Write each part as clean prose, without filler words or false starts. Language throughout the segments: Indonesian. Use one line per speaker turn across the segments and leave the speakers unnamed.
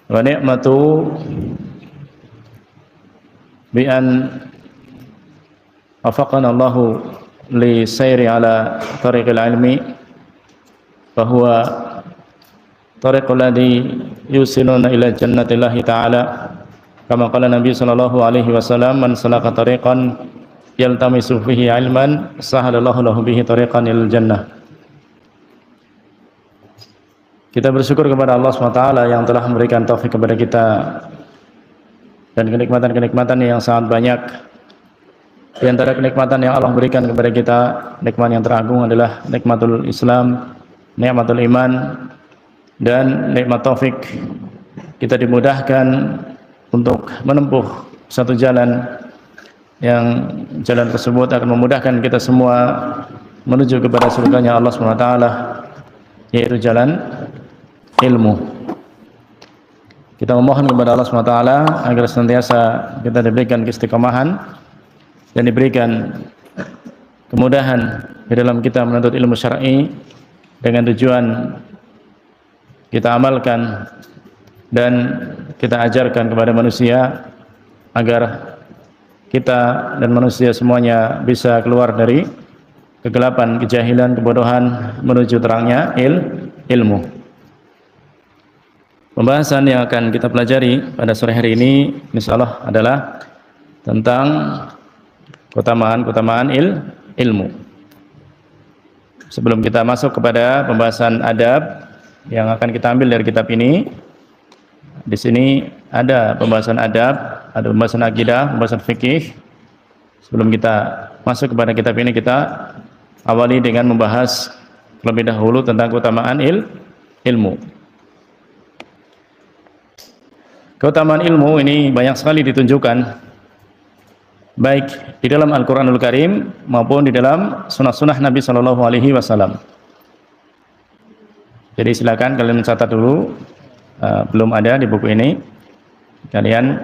wa ni'matu bi an wafaqana Allahu li sayri ala tariqil ilmi fa huwa tariqul ladzi yusiluna ila jannatillahi ta'ala kama qala Nabi sallallahu alaihi wasallam man salaka tariqan yaltamisu fihi ilman sahalallahu lahu bihi tariqan ilal jannah. Kita bersyukur kepada Allah SWT yang telah memberikan taufik kepada kita dan kenikmatan-kenikmatan yang sangat banyak. Di antara kenikmatan yang Allah berikan kepada kita, nikmat yang teragung adalah nikmatul Islam, nikmatul iman, dan nikmat taufik. Kita dimudahkan untuk menempuh satu jalan yang jalan tersebut akan memudahkan kita semua menuju kepada surganya Allah SWT, yaitu jalan ilmu. Kita memohon kepada Allah SWT agar senantiasa kita diberikan keistiqomahan dan diberikan kemudahan di dalam kita menuntut ilmu syar'i dengan tujuan kita amalkan dan kita ajarkan kepada manusia agar kita dan manusia semuanya bisa keluar dari kegelapan, kejahilan, kebodohan menuju terangnya ilmu. Pembahasan yang akan kita pelajari pada sore hari ini insyaallah adalah tentang keutamaan ilmu. Sebelum kita masuk kepada pembahasan adab yang akan kita ambil dari kitab ini, di sini ada pembahasan adab, ada pembahasan akidah, pembahasan fikih. Sebelum kita masuk kepada kitab ini, kita awali dengan membahas terlebih dahulu tentang keutamaan ilmu. Keutamaan ilmu ini banyak sekali ditunjukkan, baik di dalam Al-Quranul Karim maupun di dalam sunnah-sunnah Nabi Shallallahu Alaihi Wasallam. Jadi silakan kalian mencatat dulu, belum ada di buku ini, kalian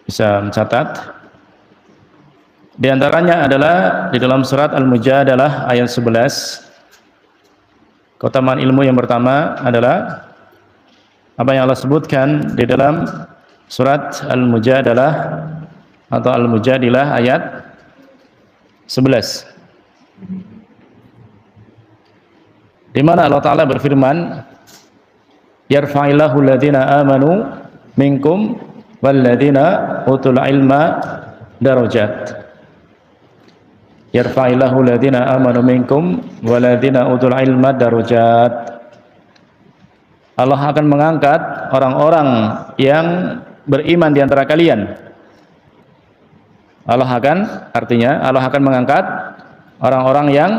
bisa mencatat. Di antaranya adalah di dalam surat Al-Mujadalah ayat 11. Keutamaan ilmu yang pertama adalah apa yang Allah sebutkan di dalam surat Al-Mujadalah atau Al-Mujadilah ayat 11, di mana Allah Ta'ala berfirman, yarfa'illahu alladhina amanu minkum walladhina utul ilma darajat. Yarfa'illahu alladhina amanu minkum walladhina utul ilma darajat. Allah akan mengangkat orang-orang yang beriman di antara kalian. Allah akan mengangkat orang-orang yang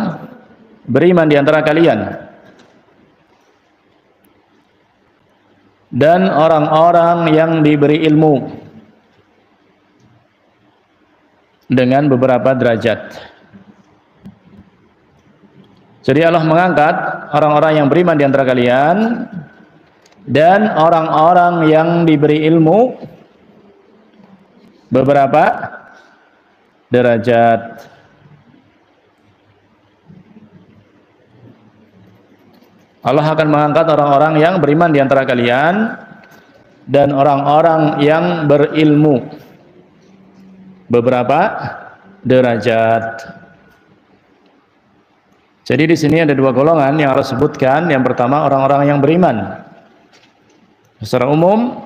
beriman di antara kalian dan orang-orang yang diberi ilmu dengan beberapa derajat. Jadi Allah mengangkat orang-orang yang beriman di antara kalian dan orang-orang yang diberi ilmu beberapa derajat. Allah akan mengangkat orang-orang yang beriman di antara kalian dan orang-orang yang berilmu beberapa derajat. Jadi di sini ada dua golongan yang Allah sebutkan. Yang pertama orang-orang yang beriman. Secara umum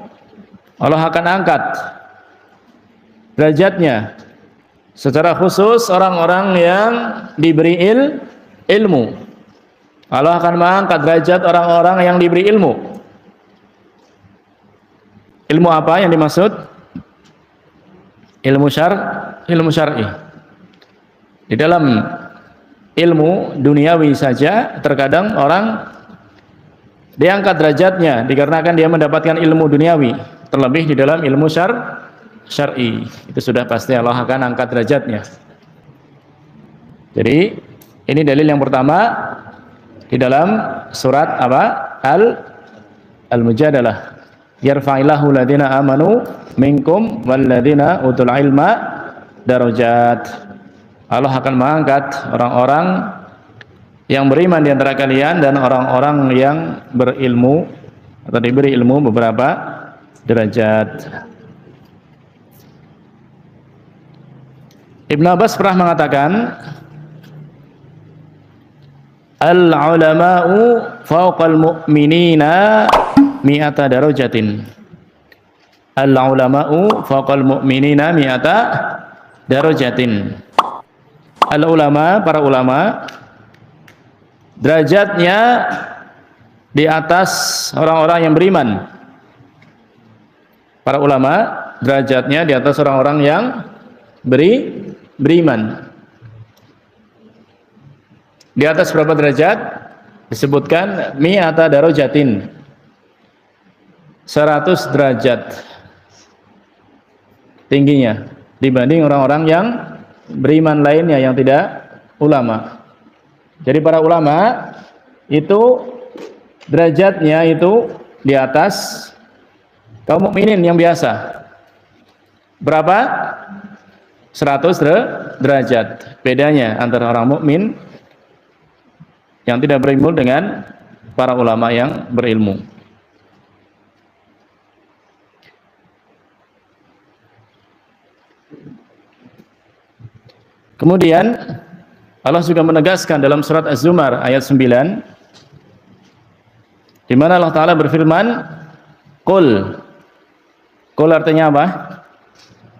Allah akan angkat derajatnya. Secara khusus orang-orang yang diberi ilmu, Allah akan mengangkat derajat orang-orang yang diberi ilmu. Ilmu apa yang dimaksud? Ilmu syar'i. Di dalam ilmu duniawi saja terkadang orang diangkat derajatnya dikarenakan dia mendapatkan ilmu duniawi, terlebih di dalam ilmu syar'i. Itu sudah pasti Allah akan angkat derajatnya. Jadi ini dalil yang pertama di dalam surat apa? Al-Mujadalah. Yarfa'illahu alladhina amanu minkum walladhina utul ilma darajat. Allah akan mengangkat orang-orang yang beriman di antara kalian dan orang-orang yang berilmu atau diberi ilmu beberapa derajat. Ibnu Abbas pernah mengatakan, al-ulama'u fawqal mu'minina mi'ata darajatin. Al-ulama'u fawqal mu'minina mi'ata darajatin. Al-ulama, para ulama, derajatnya di atas orang-orang yang beriman. Para ulama derajatnya di atas orang-orang yang beriman. Di atas berapa derajat? Disebutkan mi'ata darajatin, 100 derajat tingginya dibanding orang-orang yang beriman lainnya yang tidak ulama. Jadi para ulama itu derajatnya itu di atas kaum mukminin yang biasa. Berapa? 100 derajat. Bedanya antara orang mukmin yang tidak berilmu dengan para ulama yang berilmu. Kemudian Allah juga menegaskan dalam surat Az-Zumar ayat 9, di mana Allah Ta'ala berfirman, Qul artinya apa?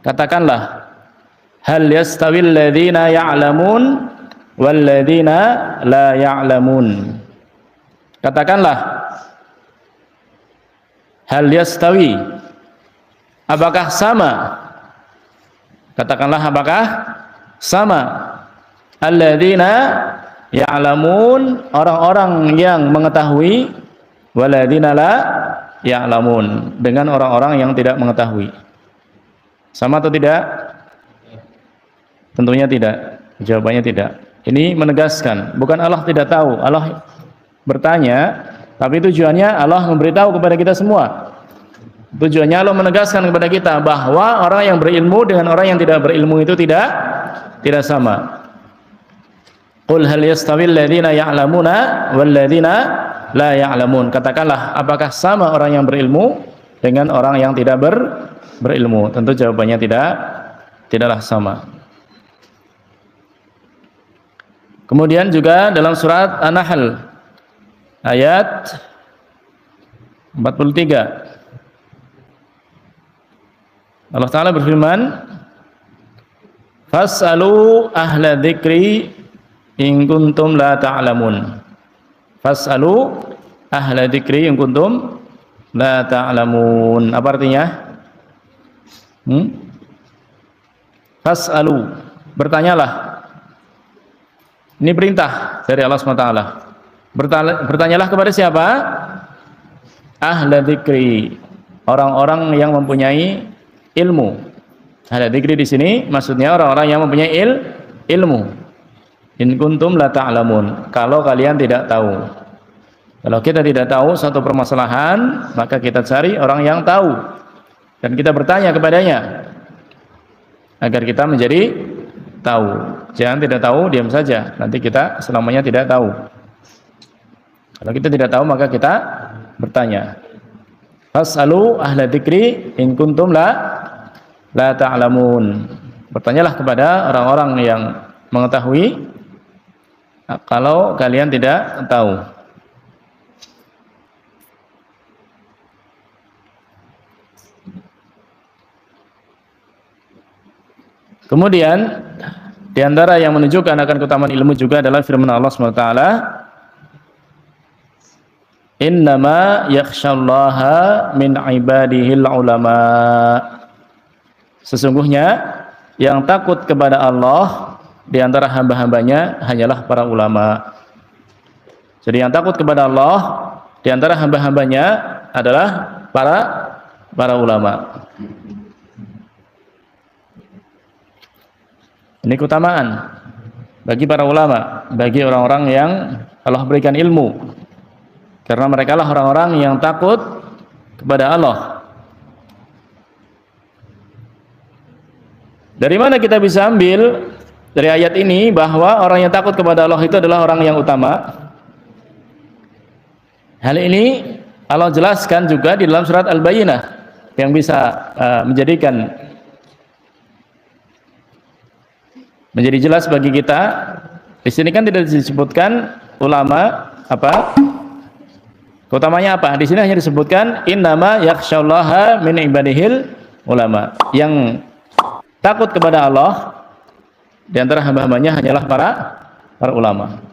Katakanlah, hal yastawil ladzina ya'lamun wal ladzina la ya'lamun. Katakanlah, hal yastawi, apakah sama? Katakanlah, apakah sama? Alladzina ya'lamun, orang-orang yang mengetahui, walladzina la ya'lamun, dengan orang-orang yang tidak mengetahui. Sama atau tidak? Tentunya tidak. Jawabannya tidak. Ini menegaskan, bukan Allah tidak tahu, Allah bertanya, tapi tujuannya Allah memberitahu kepada kita semua. Tujuannya Allah menegaskan kepada kita bahwa orang yang berilmu dengan orang yang tidak berilmu itu tidak sama. Qul hal yastawil ladzina ya'lamuna wal ladzina la ya'lamun. Katakanlah, apakah sama orang yang berilmu dengan orang yang tidak berilmu? Tentu jawabannya tidaklah sama. Kemudian juga dalam surat An-Nahl ayat 43 Allah Ta'ala berfirman, fas'alu ahla dzikri in kuntum la ta'lamun. Fas'alu ahla dzikri in kuntum la ta'lamun. Apa artinya? Fas'alu, bertanyalah. Ini perintah dari Allah SWT. Bertanyalah kepada siapa? Ahla dzikri, orang-orang yang mempunyai ilmu. Ahla dzikri di sini maksudnya orang-orang yang mempunyai ilmu. In kuntum la ta'lamun, kalau kalian tidak tahu. Kalau kita tidak tahu satu permasalahan, maka kita cari orang yang tahu dan kita bertanya kepadanya agar kita menjadi tahu. Jangan tidak tahu diam saja, nanti kita selamanya tidak tahu. Kalau kita tidak tahu maka kita bertanya. Fas'alu ahla dzikri in kuntum la ta'lamun. Bertanyalah kepada orang-orang yang mengetahui kalau kalian tidak tahu. Kemudian di antara yang menunjukkan akan keutamaan ilmu juga adalah firman Allah SWT, innama yakhshallaha min ibadihil ulama. Sesungguhnya yang takut kepada Allah di antara hamba-hambanya hanyalah para ulama. Jadi yang takut kepada Allah di antara hamba-hambanya adalah para ulama. Ini keutamaan bagi para ulama, bagi orang-orang yang Allah berikan ilmu. Karena mereka lah orang-orang yang takut kepada Allah. Dari mana kita bisa ambil dari ayat ini bahwa orang yang takut kepada Allah itu adalah orang yang utama? Hal ini Allah jelaskan juga di dalam surat Al-Bayyinah yang bisa menjadi jelas bagi kita. Di sini kan tidak disebutkan ulama apa keutamanya apa. Di sini hanya disebutkan innama yakhsyallaha min ibadihil ulama. Yang takut kepada Allah di antara hamba-hambanya hanyalah para ulama.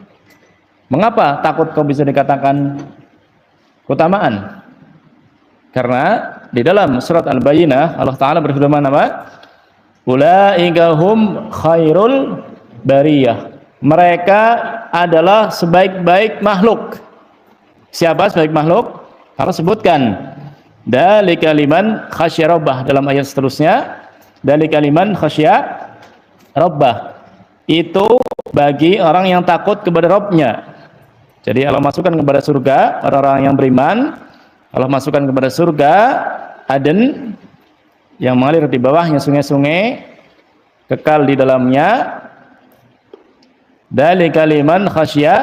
Mengapa takut kau bisa dikatakan keutamaan? Karena di dalam surat Al-Bayyinah Allah Ta'ala berfirman apa? Ulaika hum khairul bariyah. Mereka adalah sebaik-baik makhluk. Siapa sebaik makhluk? Allah sebutkan dzalika liman khasyya rabbah dalam ayat seterusnya. Dzalika liman khasyya rabbah. Itu bagi orang yang takut kepada Rabb-nya. Jadi Allah masukkan kepada surga orang-orang yang beriman. Allah masukkan kepada surga Aden yang mengalir di bawahnya sungai-sungai, kekal di dalamnya. Dzalika liman khasyya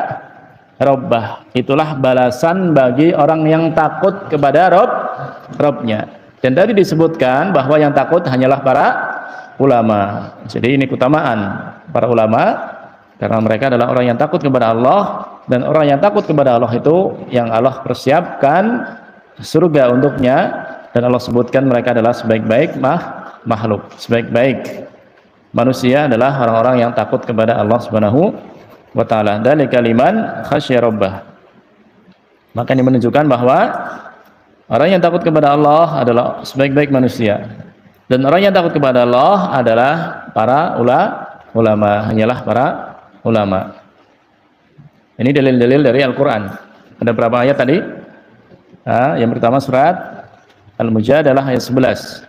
rabbah. Itulah balasan bagi orang yang takut kepada Rabb-nya. Dan tadi disebutkan bahwa yang takut hanyalah para ulama. Jadi ini keutamaan para ulama karena mereka adalah orang yang takut kepada Allah, dan orang yang takut kepada Allah itu yang Allah persiapkan surga untuknya, dan Allah sebutkan mereka adalah sebaik-baik makhluk, sebaik-baik manusia adalah orang-orang yang takut kepada Allah Subhanahu wa taala. Dzalika liman khasyya rabbah. Maka ini menunjukkan bahwa orang yang takut kepada Allah adalah sebaik-baik manusia, dan orang yang takut kepada Allah adalah para ulama, hanyalah para ulama. Ini dalil-dalil dari Al-Qur'an. Ada berapa ayat tadi? Yang pertama surat Al-Mujadalah ayat 11.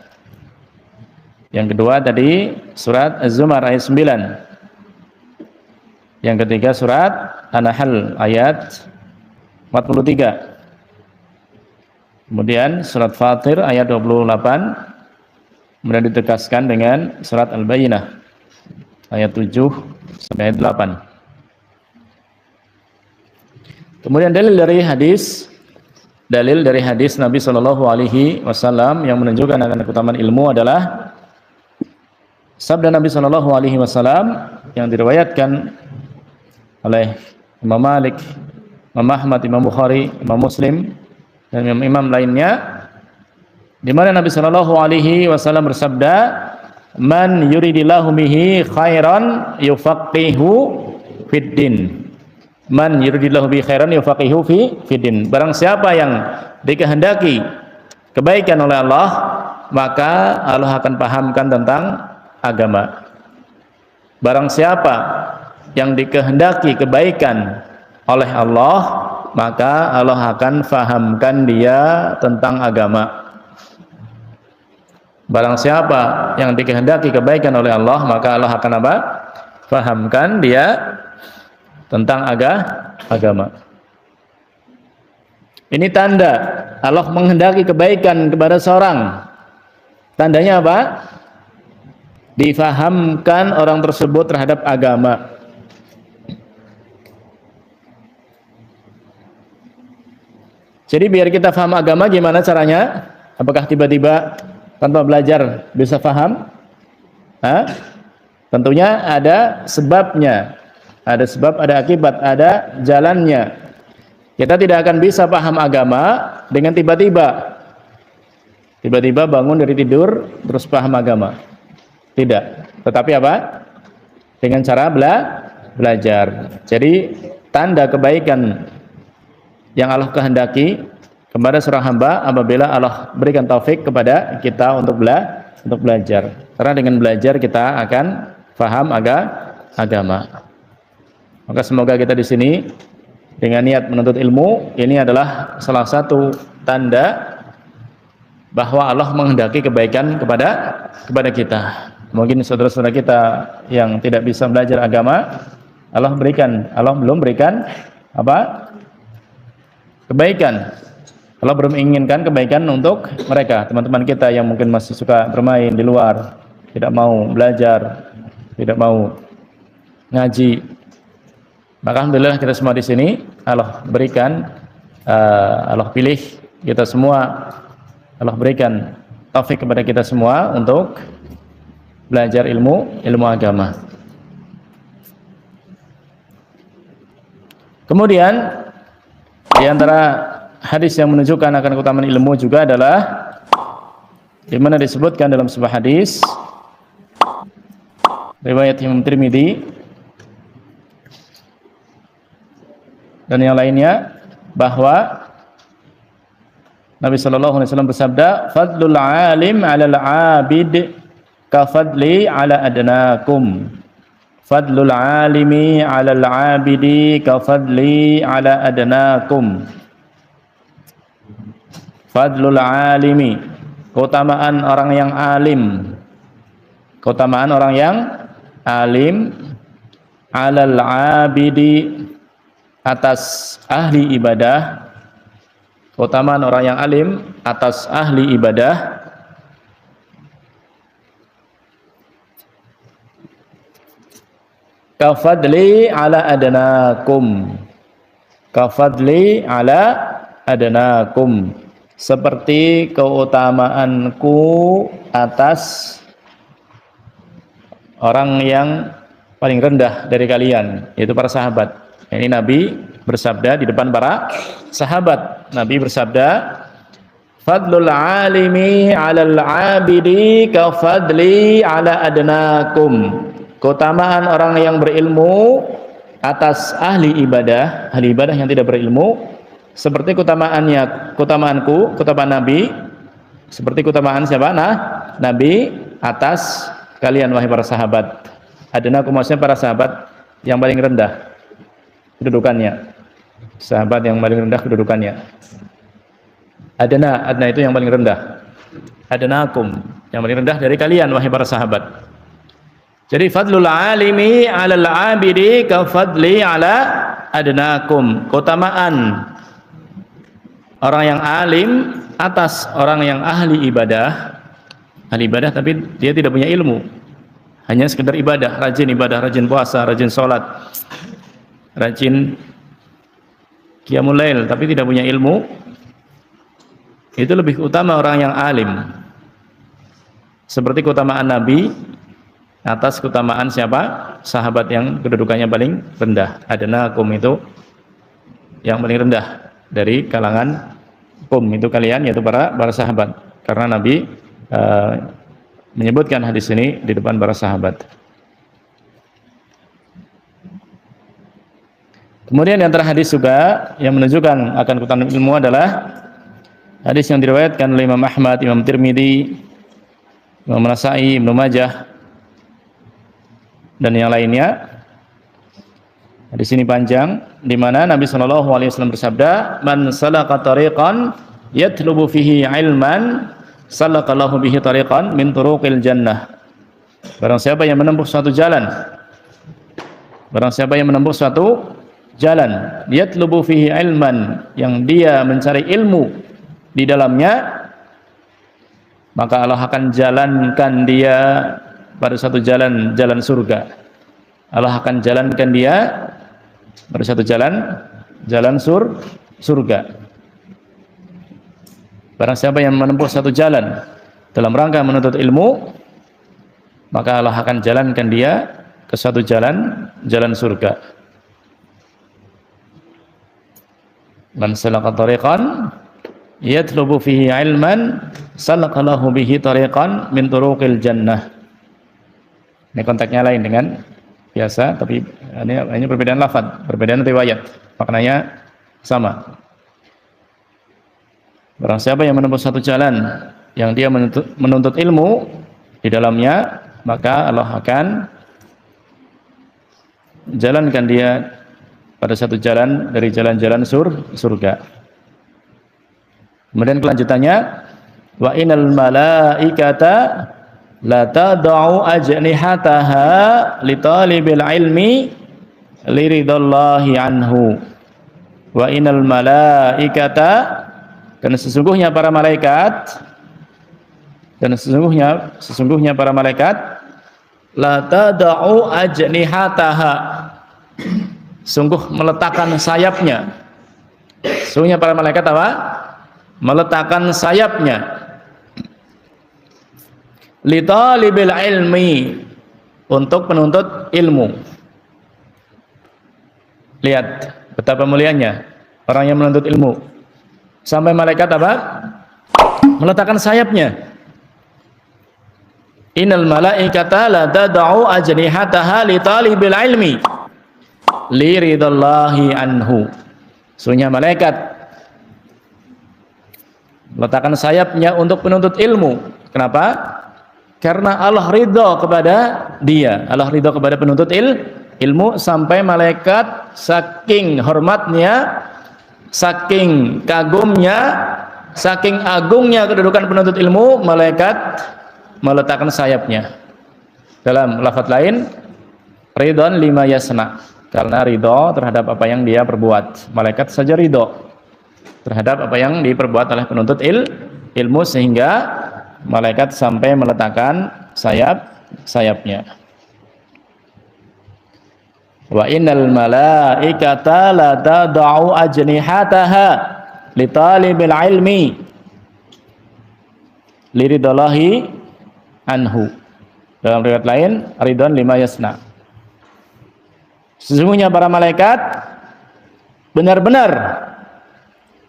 Yang kedua tadi surat Az-Zumar ayat 9. Yang ketiga surat An-Nahl ayat 43. Kemudian surat Fatir ayat 28. Kemudian ditegaskan dengan surat Al-Bayyinah ayat 7 sampai ayat 8. Kemudian dalil dari hadis Nabi Shallallahu Alaihi Wasallam yang menunjukkan akan keutamaan ilmu adalah sabda Nabi Shallallahu Alaihi Wasallam yang diriwayatkan oleh Imam Malik, Imam Ahmad, Imam Bukhari, Imam Muslim, dan imam lainnya, di mana Nabi Shallallahu Alaihi Wasallam bersabda, "Man yuridillahu bihi khairan yufaqihu fid din." Man yuridillahu bihi khairan yufaqihu fid din. Barang siapa yang dikehendaki kebaikan oleh Allah, maka Allah akan pahamkan tentang agama. Barang siapa yang dikehendaki kebaikan oleh Allah, maka Allah akan fahamkan dia tentang agama. Barang siapa yang dikehendaki kebaikan oleh Allah, maka Allah akan apa? Fahamkan dia tentang agama. Ini tanda Allah menghendaki kebaikan kepada seorang. Tandanya apa? Difahamkan orang tersebut terhadap agama. Jadi biar kita paham agama gimana caranya? Apakah tiba-tiba tanpa belajar bisa paham? Tentunya ada sebabnya. Ada sebab, ada akibat, ada jalannya. Kita tidak akan bisa paham agama dengan tiba-tiba bangun dari tidur terus paham agama. Tidak. Tetapi apa? Dengan cara belajar. Jadi tanda kebaikan yang Allah kehendaki kepada seorang hamba apabila Allah berikan taufik kepada kita untuk belajar. Karena dengan belajar kita akan paham agama. Maka semoga kita di sini dengan niat menuntut ilmu, ini adalah salah satu tanda bahwa Allah menghendaki kebaikan kepada kita. Mungkin saudara-saudara kita yang tidak bisa belajar agama, Allah belum berikan apa? Kebaikan. Allah belum menginginkan kebaikan untuk mereka, teman-teman kita yang mungkin masih suka bermain di luar, tidak mau belajar, tidak mau ngaji. Maka alhamdulillah kita semua di sini Allah berikan, Allah pilih kita semua, Allah berikan taufik kepada kita semua untuk belajar ilmu agama. Kemudian di antara hadis yang menunjukkan akan keutamaan ilmu juga adalah di mana disebutkan dalam sebuah hadis riwayat Imam Tirmidzi dan yang lainnya bahwa Nabi sallallahu alaihi wasallam bersabda, "Fadlul 'alim 'alal 'abid ka fadli 'ala adnakum." Fadlul 'alimi 'alal 'abidi ka fadli 'ala adnakum. Fadlul 'alimi, keutamaan orang yang alim. Keutamaan orang yang alim 'alal 'abidi, atas ahli ibadah. Keutamaan orang yang alim atas ahli ibadah. Kafadli ala adnakum. Kafadli ala adnakum, seperti keutamaanku atas orang yang paling rendah dari kalian, yaitu para sahabat. Ini Nabi bersabda di depan para sahabat. Nabi bersabda, "Fadlul 'alimi 'alal 'abidi ka fadli 'ala adnakum." Keutamaan orang yang berilmu atas ahli ibadah yang tidak berilmu, seperti keutamaanku, keutamaan Nabi, seperti keutamaan siapa? Nabi atas kalian wahai para sahabat. Adnakum maksudnya para sahabat yang paling rendah kedudukannya. Sahabat yang paling rendah kedudukannya. Adna itu yang paling rendah. Adnakum yang paling rendah dari kalian wahai para sahabat. Jadi fadlul 'alimi 'alal 'abidi ka fadli 'ala adnakum. Keutamaan orang yang alim atas orang yang ahli ibadah. Ahli ibadah tapi dia tidak punya ilmu. Hanya sekedar ibadah, rajin puasa, rajin sholat, rajin qiyamul lail tapi tidak punya ilmu. Itu lebih utama orang yang alim. Seperti keutamaan Nabi atas keutamaan siapa? Sahabat yang kedudukannya paling rendah. Adnakum itu yang paling rendah dari kalangan kum, itu kalian, yaitu para sahabat. Karena Nabi menyebutkan hadis ini di depan para sahabat. Kemudian di antara hadis juga yang menunjukkan akan keutamaan ilmu adalah hadis yang diriwayatkan oleh Imam Ahmad, Imam Tirmidzi, Imam Nasa'i, Ibnu Majah dan yang lainnya. Di sini panjang, di mana Nabi sallallahu alaihi wasallam bersabda, "Man salaka tariqan yatlubu fihi ilman, salakallahu bihi tariqan min turuqil jannah." Barang siapa yang menempuh suatu jalan, yatlubu fihi ilman, yang dia mencari ilmu di dalamnya, maka Allah akan jalankan dia pada satu jalan surga. Allah akan jalankan dia pada satu jalan surga. Barang siapa yang menempuh satu jalan dalam rangka menuntut ilmu, maka Allah akan jalankan dia ke satu jalan surga. Man salaka tariqan yatlubu fihi ilman, salakallahu bihi tariqan min turuqil jannah. Ini konteksnya lain dengan biasa, tapi ini hanya perbedaan lafaz, perbedaan riwayat, maknanya sama. Barang siapa yang menempuh satu jalan yang dia menuntut ilmu di dalamnya, maka Allah akan jalankan dia pada satu jalan dari jalan-jalan surga. Kemudian kelanjutannya, wa innal malaikata la tad'u ajnihataha li talibil ilmi liridallahi anhu. Wa innal malaikata, karena sesungguhnya para malaikat, la tad'u ajnihataha, sungguh meletakkan sayapnya. Sungguhnya para malaikat apa? Meletakkan sayapnya. li talibil ilmi, untuk penuntut ilmu. Lihat betapa mulianya orang yang menuntut ilmu. Sampai malaikat apa? Meletakkan sayapnya. Innal malaikata la tad'u ajnihataha li talibil ilmi li ridallahi anhu. Sesungguhnya malaikat meletakkan sayapnya untuk penuntut ilmu. Kenapa? Karena Allah ridha kepada dia. Allah ridha kepada penuntut ilmu, sampai malaikat saking hormatnya, saking kagumnya, saking agungnya kedudukan penuntut ilmu, malaikat meletakkan sayapnya. Dalam lafaz lain, ridon lima yasna, karena ridho terhadap apa yang dia perbuat. Malaikat saja ridho terhadap apa yang diperbuat oleh penuntut ilmu, sehingga malaikat sampai meletakkan sayapnya. Wa innal malaikata la tad'u ajnihataha li talibil ilmi li ridallahi anhu. Dalam riwayat lain, ridon lima yasna. Sesungguhnya para malaikat benar-benar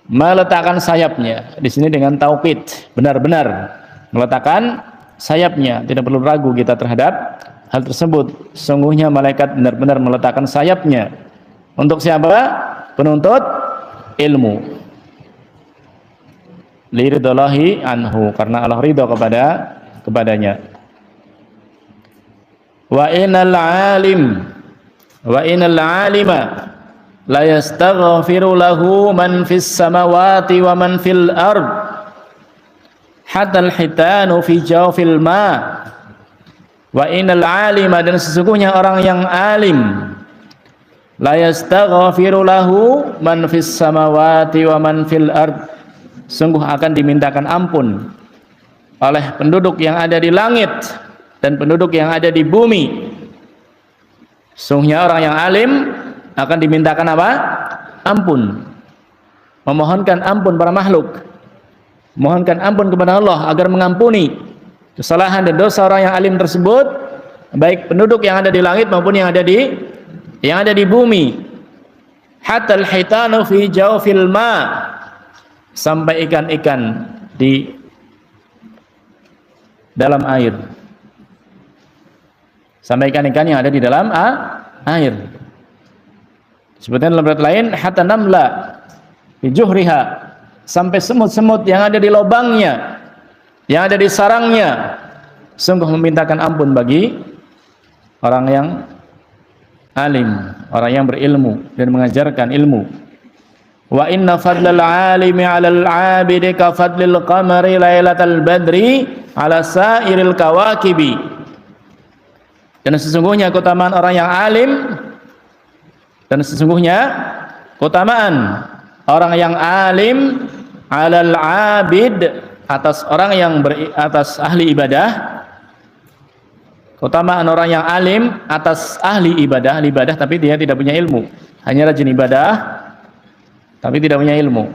meletakkan sayapnya. Di sini dengan taukid, benar-benar meletakkan sayapnya. Tidak perlu ragu kita terhadap hal tersebut. Sesungguhnya malaikat benar-benar meletakkan sayapnya. Untuk siapa? Penuntut ilmu. Li ridallahi anhu, karena Allah ridha kepadanya. Wa innal alima la yastaghfiru lahu man fis samawati wa man fil ard hatta al-hitanu fi jawfil ma. Wa innal alima, dan sesungguhnya orang yang alim, la yastaghfiru lahu man fis samawati wa man fil ard, sungguh akan dimintakan ampun oleh penduduk yang ada di langit dan penduduk yang ada di bumi. Sungguhnya orang yang alim akan dimintakan apa? Ampun. Memohonkan ampun para makhluk. Mohonkan ampun kepada Allah agar mengampuni kesalahan dan dosa orang yang alim tersebut, baik penduduk yang ada di langit maupun yang ada di bumi. Hatta al-hitanu fi jawfil ma, sampai ikan-ikan di dalam air. Sampai ikan-ikan yang ada di dalam air. Sebutnya dalam riwayat lain, hatta namla fi juhriha, sampai semut-semut yang ada di lubangnya, yang ada di sarangnya, sungguh memintakan ampun bagi orang yang alim, orang yang berilmu dan mengajarkan ilmu. Wa inna fadlal alimi 'alal 'abidi ka fadlil qamari lailatal badri 'ala sairil kawakibi. Dan sesungguhnya keutamaan orang yang alim, dan sesungguhnya keutamaan orang yang alim 'alal 'abid, atas orang yang atas ahli ibadah. Keutamaan orang yang alim atas ahli ibadah tapi dia tidak punya ilmu, hanya rajin ibadah tapi tidak punya ilmu.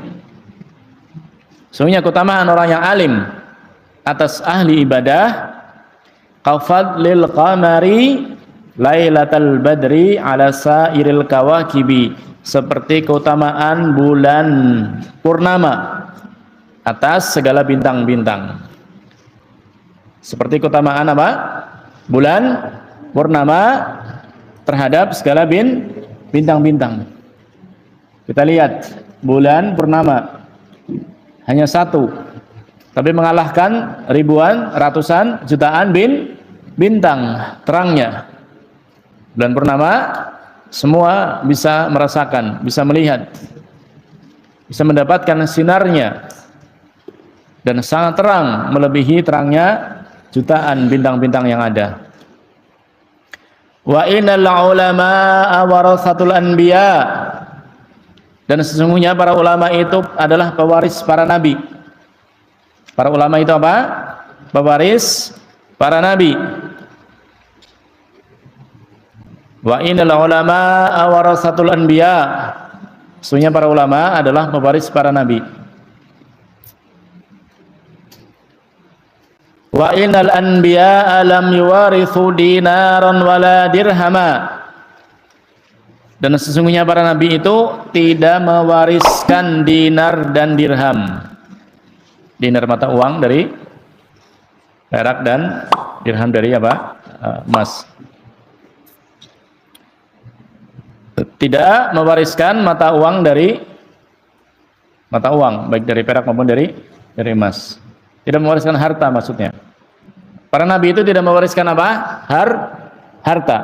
Sesungguhnya keutamaan orang yang alim atas ahli ibadah, qafadlil qamari lailatal badri ala sairil kawakibi, seperti keutamaan bulan purnama atas segala bintang-bintang. Seperti keutamaan apa? Bulan purnama terhadap segala bintang-bintang. Kita lihat bulan purnama hanya satu, tapi mengalahkan ribuan, ratusan, jutaan bintang terangnya. Bulan purnama semua bisa merasakan, bisa melihat, bisa mendapatkan sinarnya, dan sangat terang, melebihi terangnya jutaan bintang-bintang yang ada. Wa innal ulama'a warathatul anbiya, dan sesungguhnya para ulama itu adalah pewaris para nabi. Para ulama itu apa? Pewaris para nabi. Wa innal ulama'a warathatul anbiya, sesungguhnya para ulama adalah pewaris para nabi. Wa innal anbiya'a lam yuwarithu dinaran wala dirhama. Dan sesungguhnya para nabi itu tidak mewariskan dinar dan dirham. Dinar mata uang dari perak dan dirham dari apa? Emas. Tidak mewariskan mata uang dari mata uang, baik dari perak maupun dari emas. Tidak mewariskan harta maksudnya. Para nabi itu tidak mewariskan apa? Harta.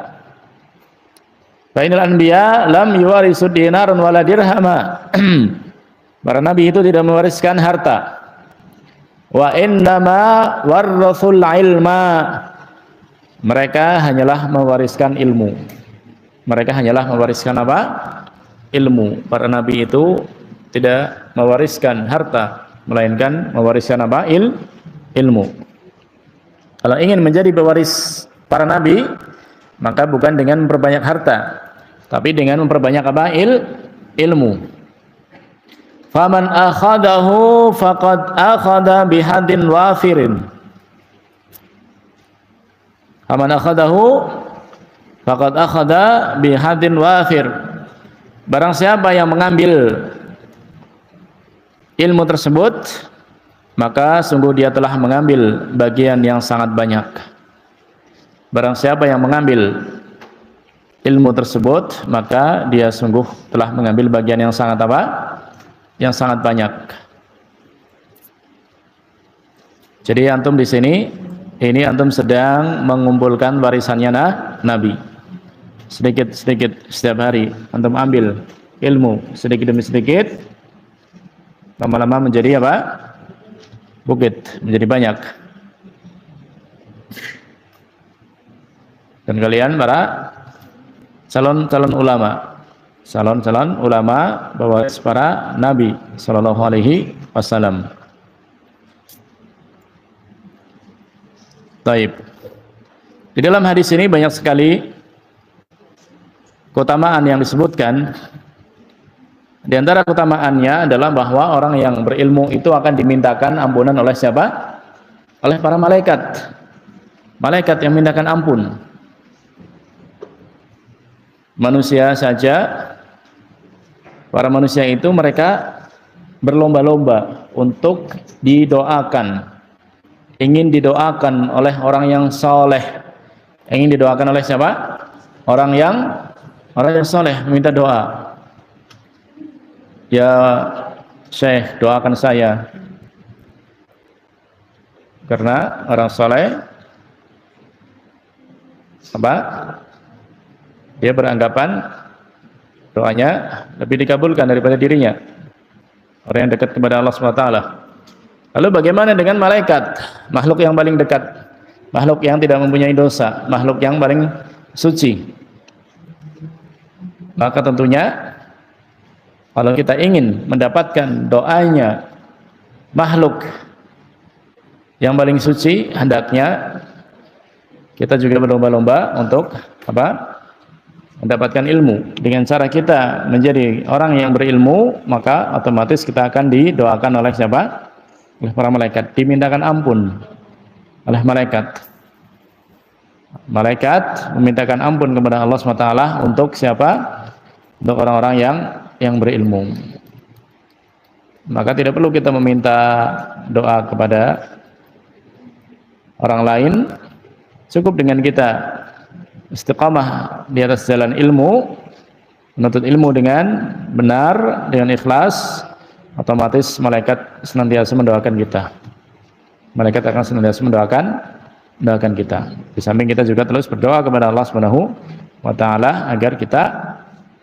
Fa innal anbiya lam yuwarisu dinaran wala dirhama. Para nabi itu tidak mewariskan harta. Wa innama warrasul ilma. Mereka hanyalah mewariskan ilmu. Mereka hanyalah mewariskan apa? Ilmu. Para nabi itu tidak mewariskan harta, melainkan mewariskan apa? Ilmu. Kalau ingin menjadi pewaris para nabi, maka bukan dengan memperbanyak harta, tapi dengan memperbanyak apa? Ilmu. Faman akhadahu faqad akhadha bihadin wafirin. Faman akhadahu faqad akhadha bihadin wafir. Barang siapa yang mengambil ilmu tersebut, maka sungguh dia telah mengambil bagian yang sangat banyak. Barang siapa yang mengambil ilmu tersebut, maka dia sungguh telah mengambil bagian yang sangat apa? Yang sangat banyak. Jadi antum di sini, ini antum sedang mengumpulkan warisannya Nabi. Sedikit-sedikit setiap hari antum ambil ilmu sedikit demi sedikit, lama-lama menjadi apa? Bukit, menjadi banyak. Dan kalian para calon-calon ulama pewaris para nabi sallallahu alaihi wasallam. Taib. Di dalam hadis ini banyak sekali keutamaan yang disebutkan. Di antara keutamaannya adalah bahwa orang yang berilmu itu akan dimintakan ampunan oleh siapa? Oleh para malaikat. Malaikat yang mintakan ampun. Manusia saja, para manusia itu mereka berlomba-lomba untuk didoakan. Ingin didoakan oleh orang yang soleh. Ingin didoakan oleh siapa? Orang yang soleh, meminta doa. Ya Syekh, doakan saya. Karena orang soleh apa? Dia beranggapan doanya lebih dikabulkan daripada dirinya. Orang yang dekat kepada Allah SWT. Lalu bagaimana dengan malaikat? Makhluk yang paling dekat, makhluk yang tidak mempunyai dosa, makhluk yang paling suci. Maka tentunya kalau kita ingin mendapatkan doanya makhluk yang paling suci, hendaknya kita juga berlomba-lomba untuk apa? Mendapatkan ilmu. Dengan cara kita menjadi orang yang berilmu, maka otomatis kita akan didoakan oleh siapa? Oleh para malaikat, dimintakan ampun oleh malaikat. Malaikat memintakan ampun kepada Allah SWT untuk siapa? Untuk orang-orang yang berilmu. Maka tidak perlu kita meminta doa kepada orang lain, cukup dengan kita istiqamah di atas jalan ilmu, menuntut ilmu dengan benar, dengan ikhlas, otomatis malaikat senantiasa mendoakan kita. Malaikat akan senantiasa mendoakan kita. Di samping kita juga terus berdoa kepada Allah Subhanahu wa taala agar kita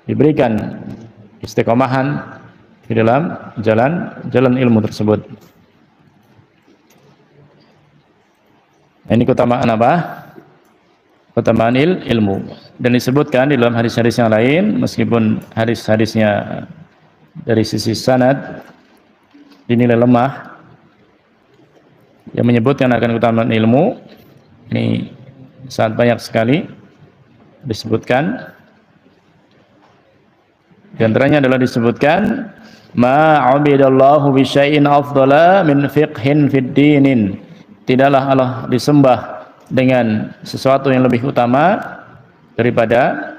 diberikan istiqomahan di dalam jalan ilmu tersebut. Ini keutamaan apa? Keutamaan ilmu. Dan disebutkan di dalam hadis-hadis yang lain, meskipun hadis-hadisnya dari sisi sanad dinilai lemah, yang menyebutkan akan keutamaan ilmu ini sangat banyak sekali disebutkan. Di antaranya adalah disebutkan ma'abidallahu bisyai'in afdala min fiqhin fid dinin. tidaklah Allah disembah dengan sesuatu yang lebih utama daripada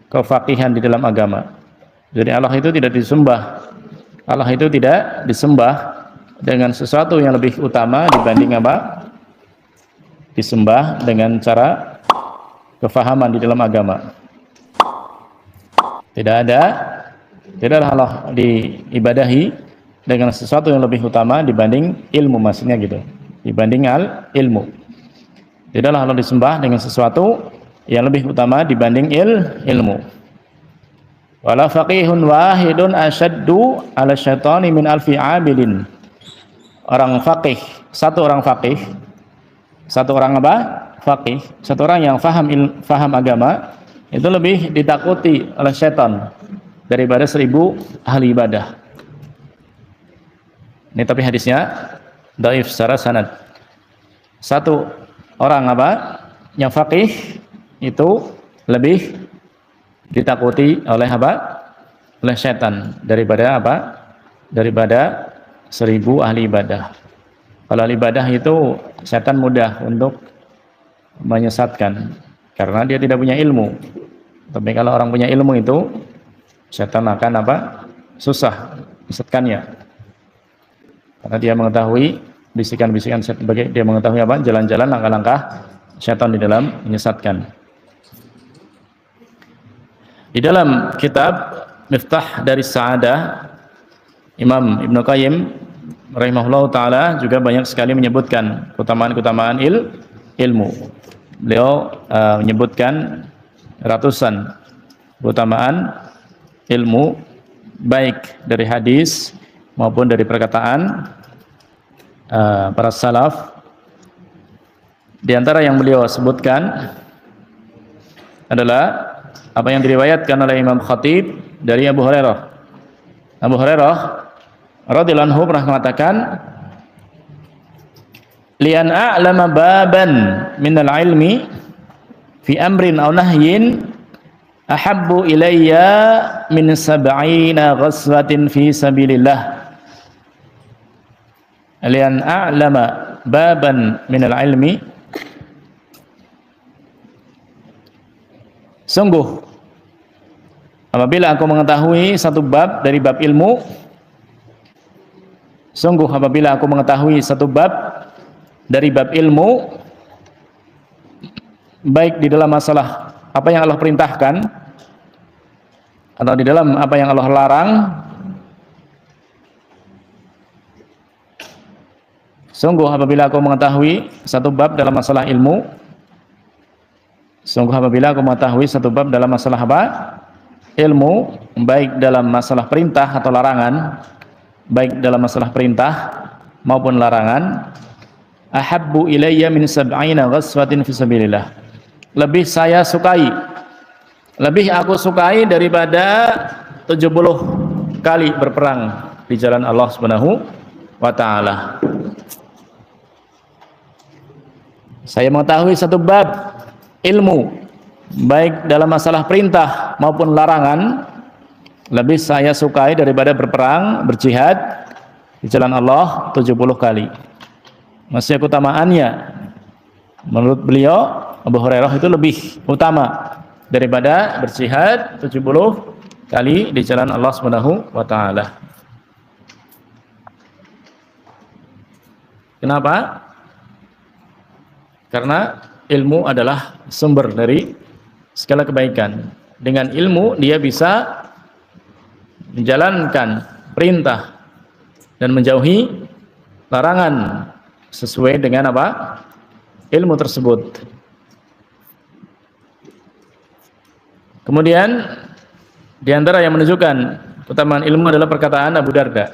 kefaqihan di dalam agama. Jadi Allah itu tidak disembah. Allah itu tidak disembah dengan sesuatu yang lebih utama dibanding apa? Disembah dengan cara kefahaman di dalam agama. Tidaklah Allah diibadahi dengan sesuatu yang lebih utama dibanding ilmu, maksudnya gitu. Dibanding ilmu. Tidaklah Allah disembah dengan sesuatu yang lebih utama dibanding ilmu. Wala faqihun wahidun asyaddu ala syaitani min alfi abidin. Orang faqih, satu orang apa? Faqih, satu orang yang faham agama itu lebih ditakuti oleh syaitan daripada 1000 ahli ibadah. Ini tapi hadisnya dhaif secara sanad. Satu orang apa? Yang faqih itu lebih ditakuti oleh apa? Oleh syaitan daripada apa? Daripada 1000 ahli ibadah. Kalau ahli ibadah itu setan mudah untuk menyesatkan karena dia tidak punya ilmu. Tapi kalau orang punya ilmu itu setan akan apa? Susah menyesatkannya. Karena dia mengetahui bisikan-bisikan setan, dia mengetahui apa? Jalan-jalan langkah-langkah setan di dalam menyesatkan. Di dalam kitab Miftah dari Sa'adah, Imam Ibnu Qayyim rahimahullah ta'ala juga banyak sekali menyebutkan keutamaan-keutamaan ilmu. Beliau menyebutkan ratusan keutamaan ilmu, baik dari hadis maupun dari perkataan para salaf. Di antara yang beliau sebutkan adalah apa yang diriwayatkan oleh Imam Khatib dari Abu Hurairah. Abu Hurairah radhiyallahu anhu pernah mengatakan, lian a'lama baban minal ilmi fi amrin aw nahyin ahabbu ilayya min 70 ghazwatin fi sabilillah. Lian a'lama baban minal ilmi, sungguh apabila aku mengetahui satu bab dari bab ilmu, sungguh apabila aku mengetahui satu bab dari bab ilmu, baik di dalam masalah apa yang Allah perintahkan atau di dalam apa yang Allah larang, sungguh apabila aku mengetahui satu bab dalam masalah ilmu, sungguh apabila aku mengetahui satu bab dalam masalah apa? Ilmu, baik dalam masalah perintah atau larangan, baik dalam masalah perintah maupun larangan, ahabbu ilayya min 70 ghazwatin fi sabilillah. Lebih saya sukai, lebih aku sukai daripada 70 kali berperang di jalan Allah Subhanahu wa taala. Saya mengetahui satu bab ilmu, baik dalam masalah perintah maupun larangan, lebih saya sukai daripada berperang, berjihad di jalan Allah 70 kali. Masih keutamaannya menurut beliau Abu Hurairah itu lebih utama daripada berjihad 70 kali di jalan Allah Subhanahu wa taala. Kenapa? Karena ilmu adalah sumber dari segala kebaikan. Dengan ilmu dia bisa menjalankan perintah dan menjauhi larangan sesuai dengan apa? Ilmu tersebut. Kemudian di antara yang menunjukkan keutamaan ilmu adalah perkataan Abu Darda.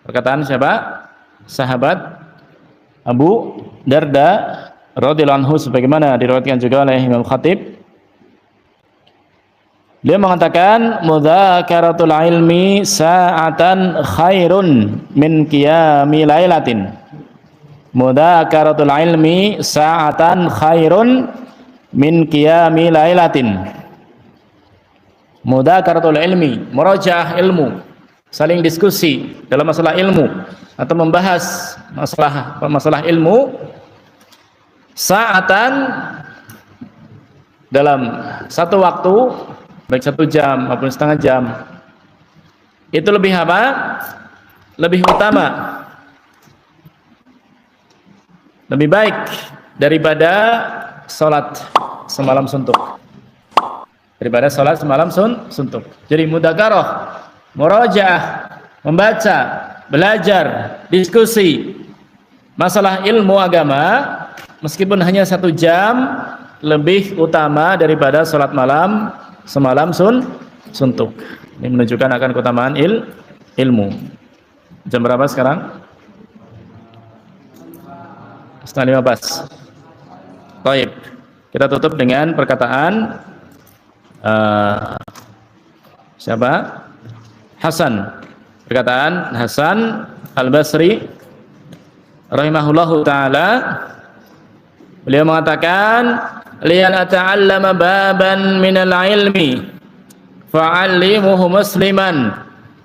Perkataan siapa? Sahabat Abu Darda radhiyallahu anhu, sebagaimana diriwayatkan juga oleh Imam Khatib. Dia mengatakan, mudzakaratul ilmi sa'atan khairun min qiyami lailatin. Mudzakaratul ilmi sa'atan khairun min qiyami lailatin. Mudzakaratul ilmi, murajaah ilmu, saling diskusi dalam masalah ilmu atau membahas masalah ilmu sa'atan, dalam satu waktu, baik 1 jam maupun setengah jam, itu lebih apa? Lebih utama, lebih baik daripada sholat semalam suntuk. Daripada sholat semalam suntuk. Jadi mudzakarah, murajaah, membaca, belajar, diskusi masalah ilmu agama meskipun hanya 1 jam lebih utama daripada sholat malam semalam suntuk. Ini menunjukkan akan keutamaan ilmu. Jam berapa sekarang? 4:15. Baik, kita tutup dengan perkataan siapa? Hasan. Perkataan Hasan Al-Basri rahimahullahu taala. Beliau mengatakan, lian ata'allama baban minal ilmi fa'allimuhu musliman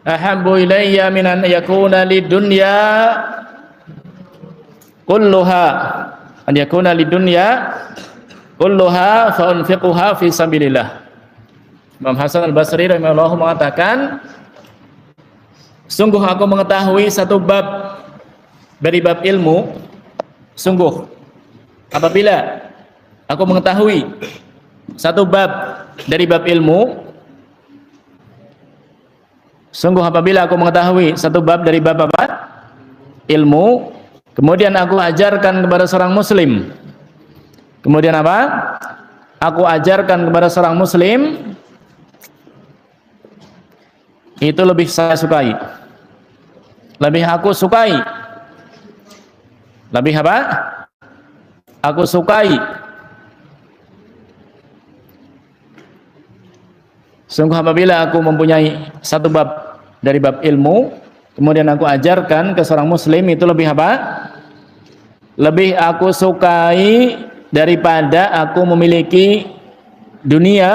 ahabbu ilayya min an yakuna lidunya kulluha kulluha fa unfiquha fi sabilillah. Imam Hasan Al-Basri rahimahullah mengatakan, sungguh aku mengetahui satu bab dari bab ilmu, sungguh apabila aku mengetahui satu bab dari bab ilmu, sungguh apabila aku mengetahui satu bab dari bab apa? Ilmu, kemudian aku ajarkan kepada seorang muslim. Kemudian apa? Aku ajarkan kepada seorang muslim, itu lebih saya sukai. Lebih aku sukai. Lebih apa? Aku sukai. Sungguh apabila aku mempunyai satu bab dari bab ilmu, kemudian aku ajarkan ke seorang muslim, itu lebih apa? Lebih aku sukai daripada aku memiliki dunia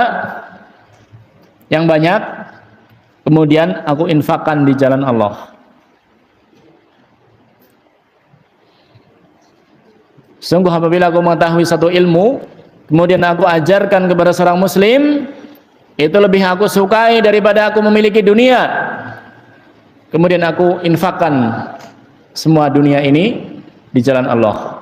yang banyak, kemudian aku infakkan di jalan Allah. Sungguh apabila aku mengetahui satu ilmu, kemudian aku ajarkan kepada seorang muslim, itu lebih aku sukai daripada aku memiliki dunia, kemudian aku infakkan semua dunia ini di jalan Allah.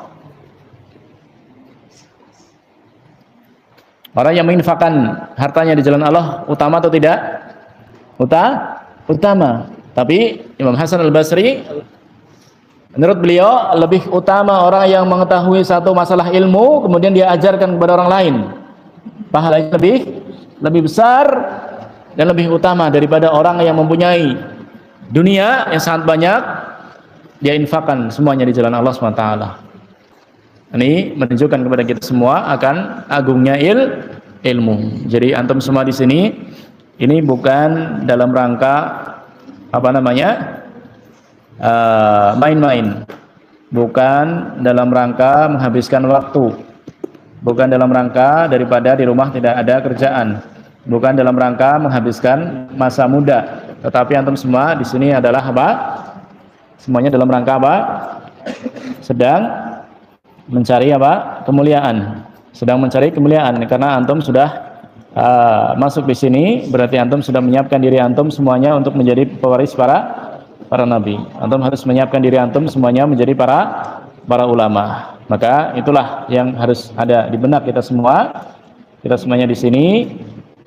Orang yang menginfakkan hartanya di jalan Allah utama atau tidak? Utama. Tapi Imam Hasan Al-Basri, menurut beliau, lebih utama orang yang mengetahui satu masalah ilmu kemudian dia ajarkan kepada orang lain. Pahalanya lebih besar dan lebih utama daripada orang yang mempunyai dunia yang sangat banyak, dia infakkan semuanya di jalan Allah SWT. Ini menunjukkan kepada kita semua akan agungnya ilmu. Jadi antum semua di sini ini bukan dalam rangka apa namanya main-main, bukan dalam rangka menghabiskan waktu, bukan dalam rangka daripada di rumah tidak ada kerjaan, bukan dalam rangka menghabiskan masa muda, tetapi antum semua di sini adalah apa? Semuanya dalam rangka apa? Sedang mencari apa? Kemuliaan. Sedang mencari kemuliaan, karena antum sudah masuk di sini, berarti antum sudah menyiapkan diri antum semuanya untuk menjadi pewaris para nabi. Antum harus menyiapkan diri antum semuanya menjadi para ulama. Maka itulah yang harus ada di benak kita semua. Kita semuanya di sini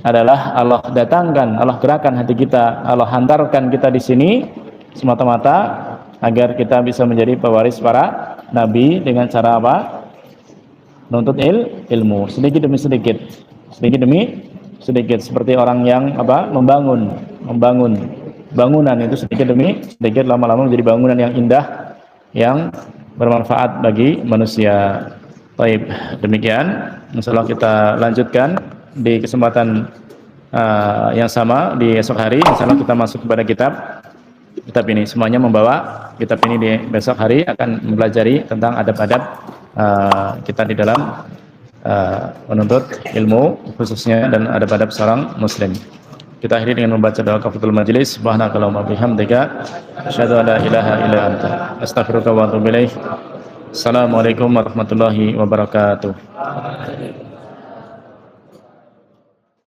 adalah Allah datangkan, Allah gerakan hati kita, Allah hantarkan kita di sini semata-mata agar kita bisa menjadi pewaris para nabi dengan cara apa? Menuntut ilmu sedikit demi sedikit, seperti orang yang apa? membangun bangunan itu sedikit demi sedikit, lama-lama menjadi bangunan yang indah yang bermanfaat bagi manusia. Baik, demikian insyaallah kita lanjutkan di kesempatan yang sama di esok hari. Insyaallah kita masuk kepada kitab ini, semuanya membawa kitab ini di besok hari akan mempelajari tentang adab-adab kita di dalam menuntut ilmu khususnya dan adab-adab seorang muslim. Kita akhiri dengan membaca doa kafaratul majelis. Subhanakallahumma bihamdika asyhadu an la ilaha illa anta astaghfiruka wa atubu ilaik. Assalamualaikum warahmatullahi wabarakatuh.